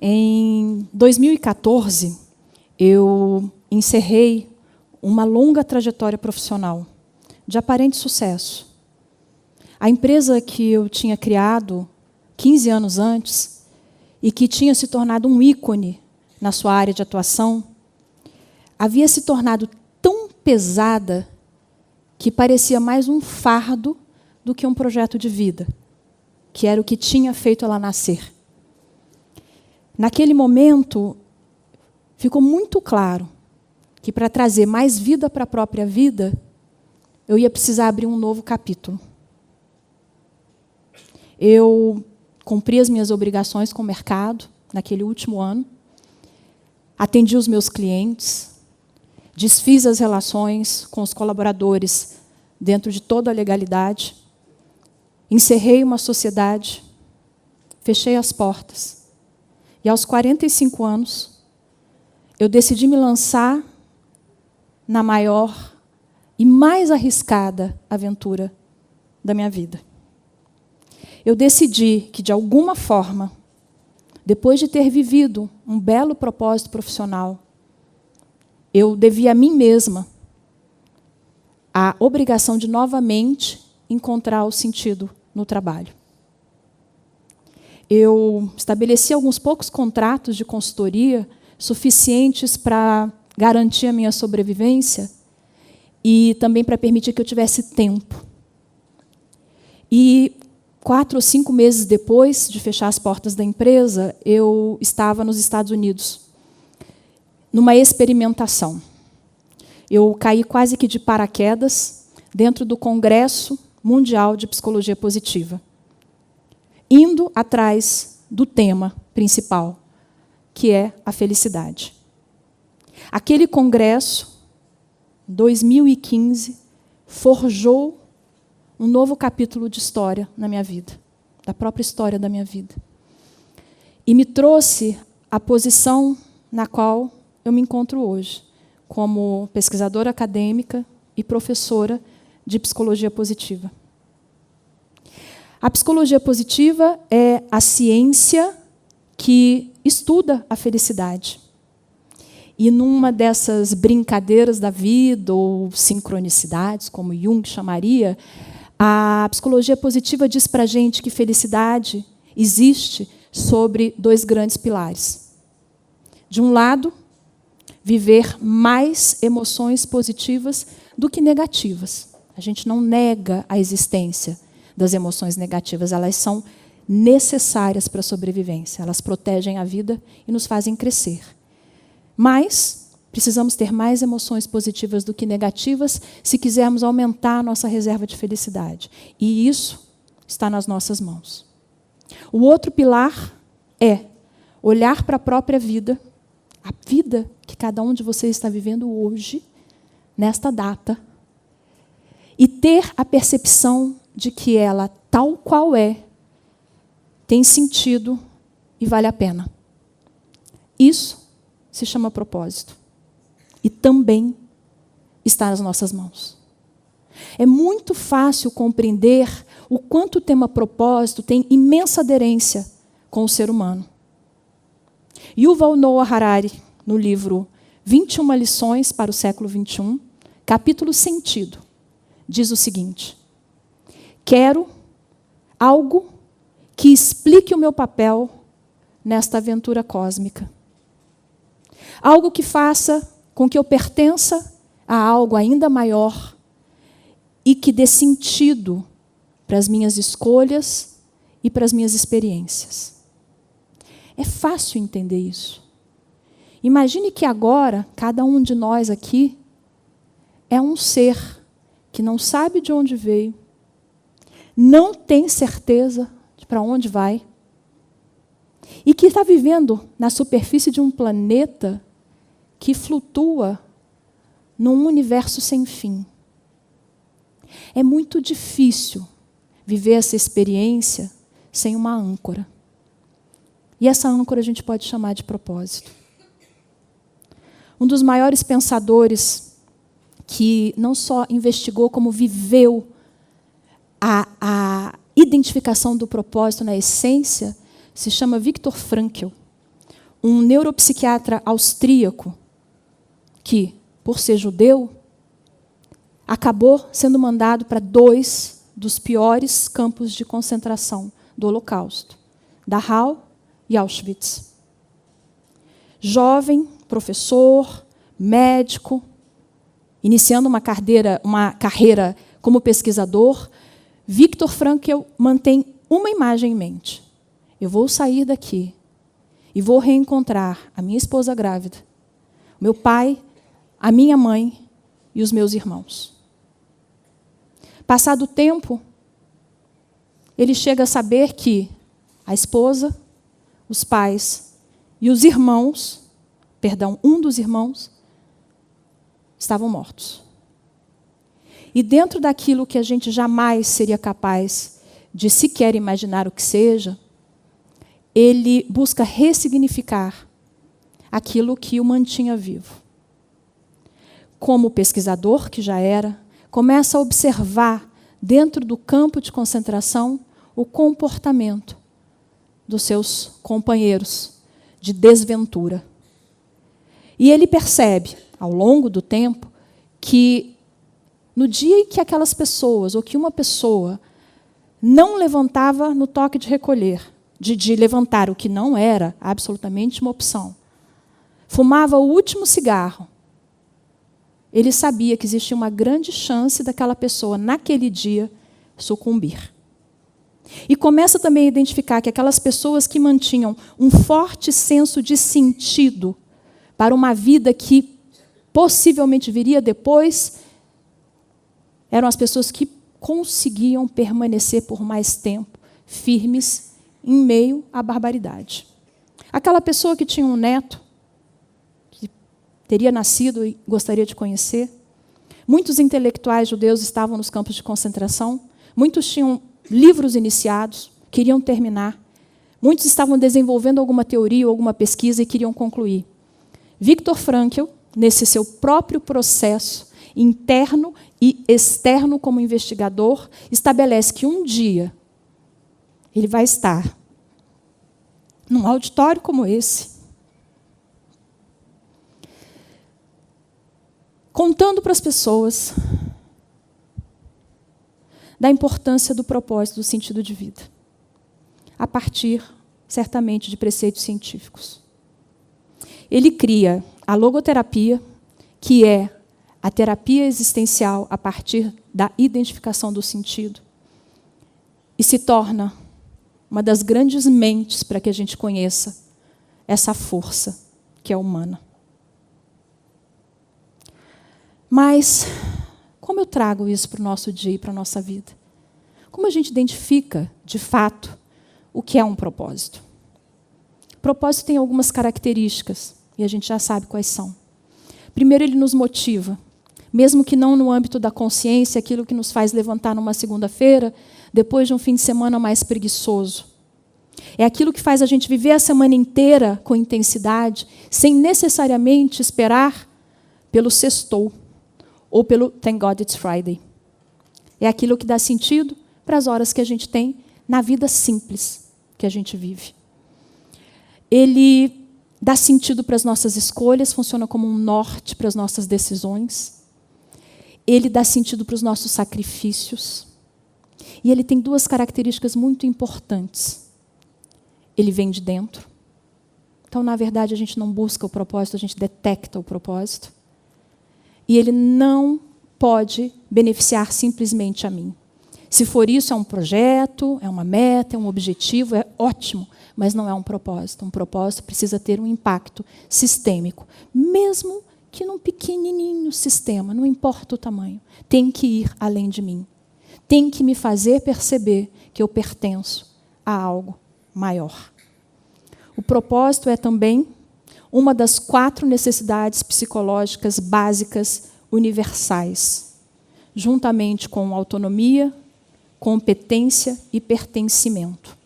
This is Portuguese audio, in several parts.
Em 2014, eu encerrei uma longa trajetória profissional, de aparente sucesso. A empresa que eu tinha criado 15 anos antes e que tinha se tornado um ícone na sua área de atuação, havia se tornado tão pesada que parecia mais um fardo do que um projeto de vida, que era o que tinha feito ela nascer. Naquele momento, ficou muito claro que, para trazer mais vida para a própria vida, eu ia precisar abrir um novo capítulo. Eu cumpri as minhas obrigações com o mercado naquele último ano, atendi os meus clientes, desfiz as relações com os colaboradores dentro de toda a legalidade, encerrei uma sociedade, fechei as portas. E aos 45 anos, eu decidi me lançar na maior e mais arriscada aventura da minha vida. Eu decidi que, de alguma forma, depois de ter vivido um belo propósito profissional, eu devia a mim mesma a obrigação de novamente encontrar o sentido no trabalho. Eu estabeleci alguns poucos contratos de consultoria suficientes para garantir a minha sobrevivência e também para permitir que eu tivesse tempo. E 4 ou 5 meses depois de fechar as portas da empresa, eu estava nos Estados Unidos, numa experimentação. Eu caí quase que de paraquedas dentro do Congresso Mundial de Psicologia Positiva, indo atrás do tema principal, que é a felicidade. Aquele congresso, em 2015, forjou um novo capítulo de história na minha vida, da própria história da minha vida. E me trouxe a posição na qual eu me encontro hoje, como pesquisadora acadêmica e professora de psicologia positiva. A psicologia positiva é a ciência que estuda a felicidade. E numa dessas brincadeiras da vida, ou sincronicidades, como Jung chamaria, a psicologia positiva diz para a gente que felicidade existe sobre 2 grandes pilares. De um lado, viver mais emoções positivas do que negativas. A gente não nega a existência das emoções negativas, elas são necessárias para a sobrevivência. Elas protegem a vida e nos fazem crescer. Mas precisamos ter mais emoções positivas do que negativas se quisermos aumentar a nossa reserva de felicidade. E isso está nas nossas mãos. O outro pilar é olhar para a própria vida, a vida que cada um de vocês está vivendo hoje, nesta data, e ter a percepção de que ela, tal qual é, tem sentido e vale a pena. Isso se chama propósito. E também está nas nossas mãos. É muito fácil compreender o quanto o tema propósito tem imensa aderência com o ser humano. Yuval Noah Harari, no livro 21 lições para o século XXI, capítulo Sentido, diz o seguinte: quero algo que explique o meu papel nesta aventura cósmica. Algo que faça com que eu pertença a algo ainda maior e que dê sentido para as minhas escolhas e para as minhas experiências. É fácil entender isso. Imagine que agora, cada um de nós aqui é um ser que não sabe de onde veio, não tem certeza de para onde vai, e que está vivendo na superfície de um planeta que flutua num universo sem fim. É muito difícil viver essa experiência sem uma âncora. E essa âncora a gente pode chamar de propósito. Um dos maiores pensadores que não só investigou, como viveu a identificação do propósito na essência, se chama Viktor Frankl. um neuropsiquiatra austríaco que, por ser judeu, acabou sendo mandado para 2 dos piores campos de concentração do Holocausto, Dachau e Auschwitz. Jovem, professor, médico, iniciando uma carreira como pesquisador, Viktor Frankl mantém uma imagem em mente. Eu vou sair daqui e vou reencontrar a minha esposa grávida, meu pai, a minha mãe e os meus irmãos. Passado o tempo, ele chega a saber que a esposa, os pais e os irmãos, um dos irmãos, estavam mortos. E dentro daquilo que a gente jamais seria capaz de sequer imaginar o que seja, ele busca ressignificar aquilo que o mantinha vivo. Como pesquisador que já era, começa a observar dentro do campo de concentração o comportamento dos seus companheiros de desventura. E ele percebe, ao longo do tempo, que no dia em que aquelas pessoas, ou que uma pessoa, não levantava no toque de recolher, de levantar o que não era absolutamente uma opção, fumava o último cigarro, ele sabia que existia uma grande chance daquela pessoa, naquele dia, sucumbir. E começa também a identificar que aquelas pessoas que mantinham um forte senso de sentido para uma vida que possivelmente viria depois, eram as pessoas que conseguiam permanecer por mais tempo, firmes, em meio à barbaridade. Aquela pessoa que tinha um neto, que teria nascido e gostaria de conhecer. Muitos intelectuais judeus estavam nos campos de concentração, muitos tinham livros iniciados, queriam terminar. Muitos estavam desenvolvendo alguma teoria ou alguma pesquisa e queriam concluir. Viktor Frankl, nesse seu próprio processo interno e externo como investigador, estabelece que um dia ele vai estar num auditório como esse, contando para as pessoas da importância do propósito, do sentido de vida, a partir, certamente, de preceitos científicos. Ele cria a logoterapia, que é a terapia existencial a partir da identificação do sentido, e se torna uma das grandes mentes para que a gente conheça essa força que é humana. Mas como eu trago isso para o nosso dia e para a nossa vida? Como a gente identifica, de fato, o que é um propósito? O propósito tem algumas características, e a gente já sabe quais são. Primeiro, ele nos motiva, mesmo que não no âmbito da consciência, aquilo que nos faz levantar numa segunda-feira, depois de um fim de semana mais preguiçoso. É aquilo que faz a gente viver a semana inteira com intensidade, sem necessariamente esperar pelo sextou ou pelo Thank God It's Friday. É aquilo que dá sentido para as horas que a gente tem na vida simples que a gente vive. Ele dá sentido para as nossas escolhas, funciona como um norte para as nossas decisões. Ele dá sentido para os nossos sacrifícios. E ele tem duas características muito importantes. Ele vem de dentro. Então, na verdade, a gente não busca o propósito, a gente detecta o propósito. E ele não pode beneficiar simplesmente a mim. Se for isso, é um projeto, é uma meta, é um objetivo, é ótimo, mas não é um propósito. Um propósito precisa ter um impacto sistêmico, mesmo que num pequenininho sistema, não importa o tamanho, tem que ir além de mim. Tem que me fazer perceber que eu pertenço a algo maior. O propósito é também uma das 4 necessidades psicológicas básicas universais, juntamente com autonomia, competência e pertencimento.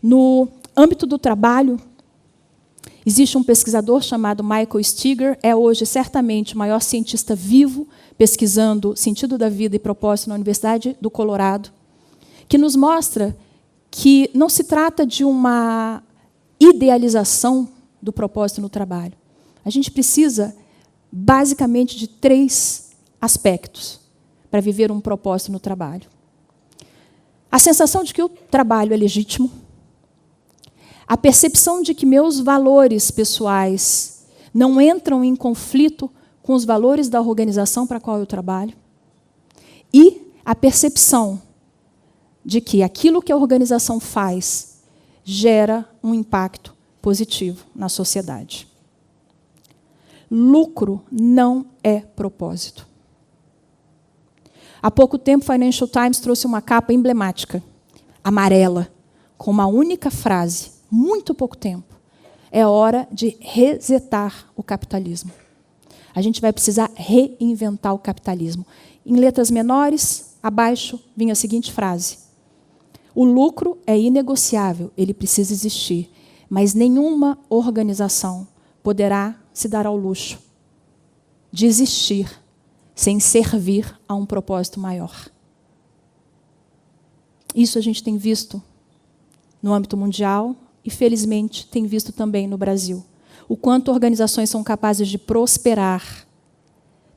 No âmbito do trabalho, existe um pesquisador chamado Michael Steger, é hoje certamente o maior cientista vivo pesquisando sentido da vida e propósito na Universidade do Colorado, que nos mostra que não se trata de uma idealização do propósito no trabalho. A gente precisa, basicamente, de 3 aspectos para viver um propósito no trabalho. A sensação de que o trabalho é legítimo, a percepção de que meus valores pessoais não entram em conflito com os valores da organização para a qual eu trabalho, e a percepção de que aquilo que a organização faz gera um impacto positivo na sociedade. Lucro não é propósito. Há pouco tempo, o Financial Times trouxe uma capa emblemática, amarela, com uma única frase, muito pouco tempo. É hora de resetar o capitalismo. A gente vai precisar reinventar o capitalismo. Em letras menores, abaixo, vinha a seguinte frase: o lucro é inegociável, ele precisa existir, mas nenhuma organização poderá se dar ao luxo de existir sem servir a um propósito maior. Isso a gente tem visto no âmbito mundial e, felizmente, tem visto também no Brasil. O quanto organizações são capazes de prosperar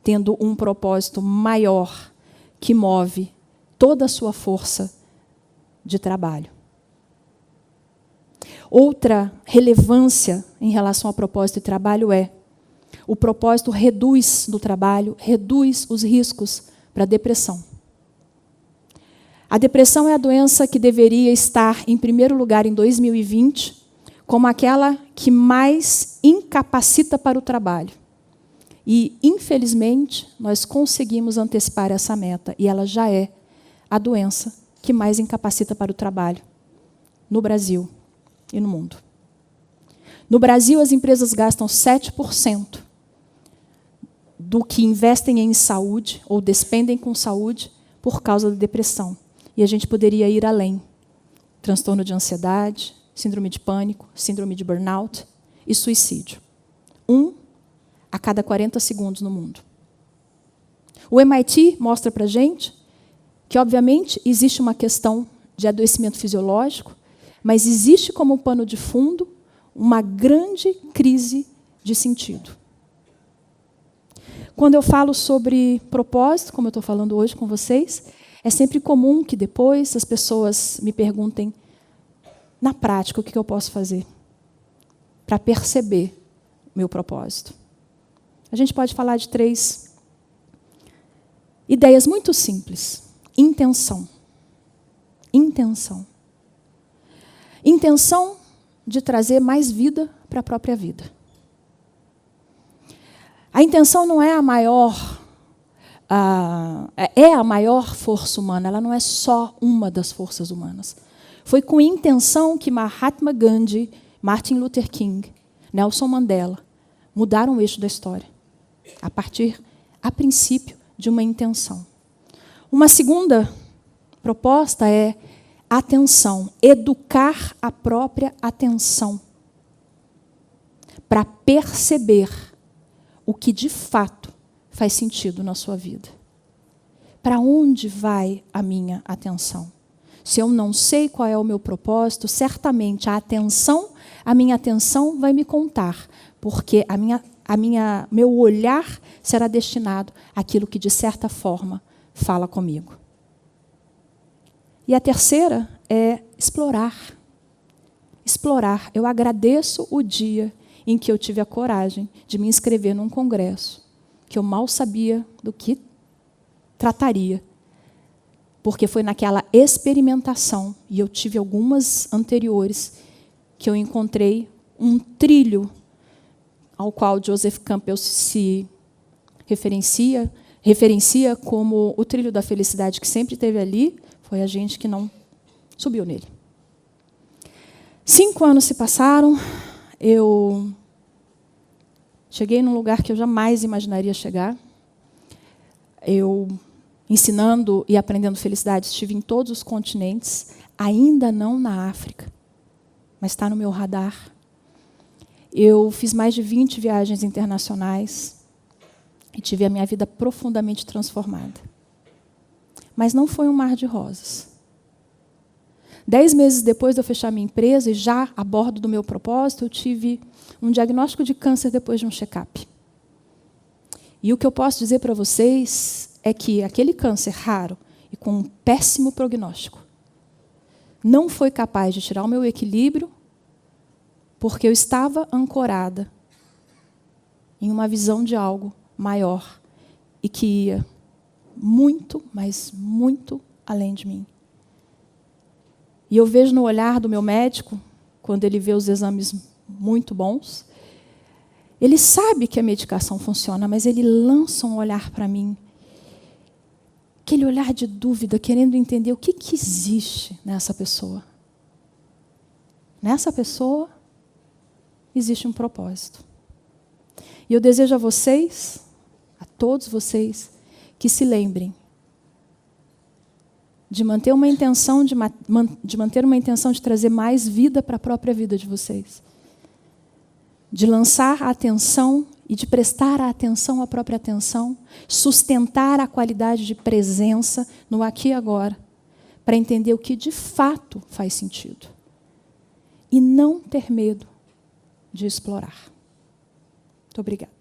tendo um propósito maior que move toda a sua força de trabalho. Outra relevância em relação ao propósito de trabalho é o propósito reduz do trabalho, reduz os riscos para a depressão. A depressão é a doença que deveria estar em primeiro lugar em 2020 como aquela que mais incapacita para o trabalho. E, infelizmente, nós conseguimos antecipar essa meta, e ela já é a doença que mais incapacita para o trabalho no Brasil e no mundo. No Brasil, as empresas gastam 7% do que investem em saúde ou despendem com saúde por causa da depressão. E a gente poderia ir além. Transtorno de ansiedade, síndrome de pânico, síndrome de burnout e suicídio. 1 a cada 40 segundos no mundo. O MIT mostra para a gente que, obviamente, existe uma questão de adoecimento fisiológico, mas existe como pano de fundo uma grande crise de sentido. Quando eu falo sobre propósito, como eu estou falando hoje com vocês, é sempre comum que depois as pessoas me perguntem, na prática, o que eu posso fazer para perceber o meu propósito. A gente pode falar de 3 ideias muito simples. Intenção. Intenção. Intenção de trazer mais vida para a própria vida. A intenção não é a maior, é a maior força humana, ela não é só uma das forças humanas. Foi com intenção que Mahatma Gandhi, Martin Luther King, Nelson Mandela mudaram o eixo da história, a princípio, de uma intenção. Uma segunda proposta é atenção, educar a própria atenção para perceber o que de fato faz sentido na sua vida. Para onde vai a minha atenção? Se eu não sei qual é o meu propósito, certamente a minha atenção vai me contar, porque meu olhar será destinado àquilo que, de certa forma, fala comigo. E a terceira é explorar. Explorar. Eu agradeço o dia em que eu tive a coragem de me inscrever num congresso, que eu mal sabia do que trataria, porque foi naquela experimentação, e eu tive algumas anteriores, que eu encontrei um trilho ao qual Joseph Campbell se referencia como o trilho da felicidade que sempre esteve ali, foi a gente que não subiu nele. 5 anos se passaram, eu cheguei num lugar que eu jamais imaginaria chegar. Eu, ensinando e aprendendo felicidade, estive em todos os continentes, ainda não na África, mas está no meu radar. Eu fiz mais de 20 viagens internacionais e tive a minha vida profundamente transformada. Mas não foi um mar de rosas. 10 meses depois de eu fechar minha empresa, e já a bordo do meu propósito, eu tive um diagnóstico de câncer depois de um check-up. E o que eu posso dizer para vocês é que aquele câncer raro e com um péssimo prognóstico não foi capaz de tirar o meu equilíbrio, porque eu estava ancorada em uma visão de algo maior e que ia muito, mas muito além de mim. E eu vejo no olhar do meu médico, quando ele vê os exames muito bons, ele sabe que a medicação funciona, mas ele lança um olhar para mim, aquele olhar de dúvida, querendo entender o que existe nessa pessoa. Nessa pessoa existe um propósito. E eu desejo a vocês, a todos vocês, que se lembrem de manter uma intenção de trazer mais vida para a própria vida de vocês. De lançar a atenção e de prestar a atenção à própria atenção, sustentar a qualidade de presença no aqui e agora, para entender o que de fato faz sentido. E não ter medo de explorar. Muito obrigada.